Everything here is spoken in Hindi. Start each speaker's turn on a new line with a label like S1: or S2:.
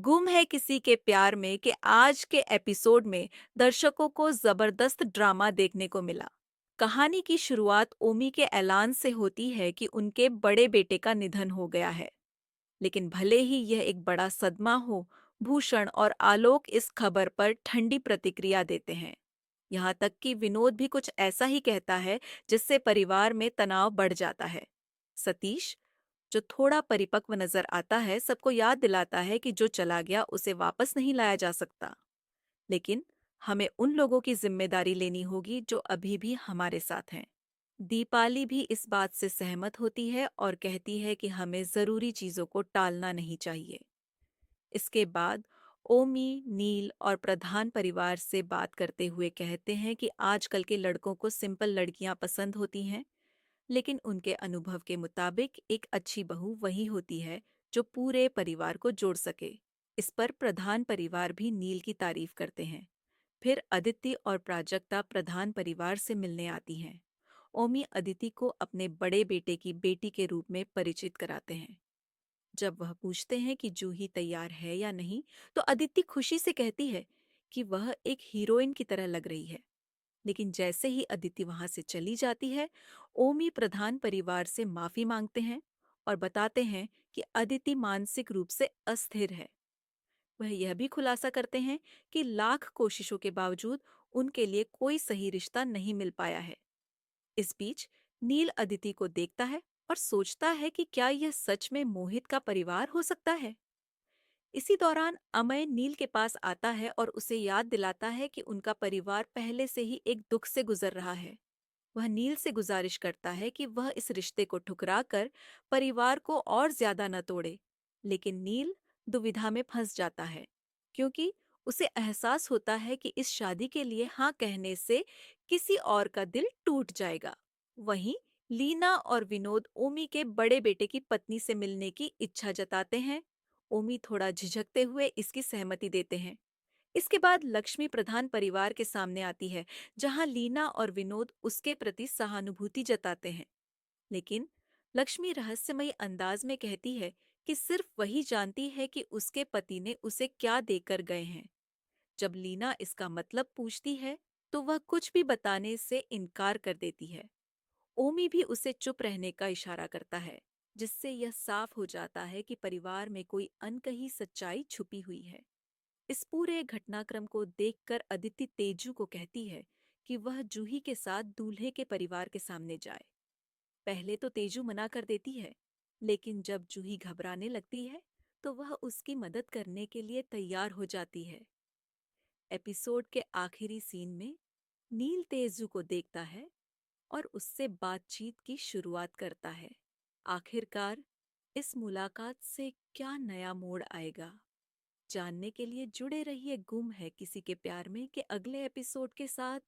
S1: गुम है किसी के प्यार में कि आज के एपिसोड में दर्शकों को जबरदस्त ड्रामा देखने को मिला। कहानी की शुरुआत ओमी के ऐलान से होती है कि उनके बड़े बेटे का निधन हो गया है। लेकिन भले ही यह एक बड़ा सदमा हो, भूषण और आलोक इस खबर पर ठंडी प्रतिक्रिया देते हैं। यहाँ तक कि विनोद भी कुछ ऐसा ही कहता है, जिससे परिवार में तनाव बढ़ जाता है। सतीश, जो थोड़ा परिपक्व नजर आता है, सबको याद दिलाता है कि जो चला गया उसे वापस नहीं लाया जा सकता। लेकिन हमें उन लोगों की जिम्मेदारी लेनी होगी जो अभी भी हमारे साथ हैं। दीपाली भी इस बात से सहमत होती है और कहती है कि हमें जरूरी चीजों को टालना नहीं चाहिए। इसके बाद ओमी, नील और प्रधान परिवार से बात करते हुए कहते हैं कि आजकल के लड़कों को सिंपल लड़कियां पसंद होती हैं, लेकिन उनके अनुभव के मुताबिक एक अच्छी बहू वही होती है जो पूरे परिवार को जोड़ सके। इस पर प्रधान परिवार भी नील की तारीफ करते हैं। फिर अदिति और प्राजक्ता प्रधान परिवार से मिलने आती हैं। ओमी अदिति को अपने बड़े बेटे की बेटी के रूप में परिचित कराते हैं। जब वह पूछते हैं कि जूही तैयार है या नहीं, तो अदिति खुशी से कहती है कि वह एक हीरोइन की तरह लग रही है। लेकिन जैसे ही अदिति वहां से चली जाती है, ओमी प्रधान परिवार से माफी मांगते हैं और बताते हैं कि अदिति मानसिक रूप से अस्थिर है। वह यह भी खुलासा करते हैं कि लाख कोशिशों के बावजूद उनके लिए कोई सही रिश्ता नहीं मिल पाया है। इस बीच नील अदिति को देखता है और सोचता है कि क्या यह सच में मोहित का परिवार हो सकता है। इसी दौरान अमय नील के पास आता है और उसे याद दिलाता है कि उनका परिवार पहले से ही एक दुख से गुजर रहा है। वह नील से गुजारिश करता है कि वह इस रिश्ते को ठुकराकर परिवार को और ज्यादा न तोड़े। लेकिन नील दुविधा में फंस जाता है, क्योंकि उसे एहसास होता है कि इस शादी के लिए हाँ कहने से किसी और का दिल टूट जाएगा। वहीं लीना और विनोद ओमी के बड़े बेटे की पत्नी से मिलने की इच्छा जताते हैं। ओमी थोड़ा झिझकते हुए इसकी सहमति देते हैं। इसके बाद लक्ष्मी प्रधान परिवार के सामने आती है, जहां लीना और विनोद उसके प्रति सहानुभूति जताते हैं। लेकिन लक्ष्मी रहस्यमयी अंदाज में कहती है कि सिर्फ वही जानती है कि उसके पति ने उसे क्या देकर गए हैं। जब लीना इसका मतलब पूछती है, तो वह कुछ भी बताने से इनकार कर देती है। ओमी भी उसे चुप रहने का इशारा करता है, जिससे यह साफ हो जाता है कि परिवार में कोई अनकही सच्चाई छुपी हुई है। इस पूरे घटनाक्रम को देखकर अदिति तेजू को कहती है कि वह जूही के साथ दूल्हे के परिवार के सामने जाए। पहले तो तेजू मना कर देती है, लेकिन जब जूही घबराने लगती है, तो वह उसकी मदद करने के लिए तैयार हो जाती है। एपिसोड के आखिरी सीन में नील तेजू को देखता है और उससे बातचीत की शुरुआत करता है। आखिरकार इस मुलाकात से क्या नया मोड़ आएगा, जानने के लिए जुड़े रहिए गुम है किसी के प्यार में के अगले एपिसोड के साथ।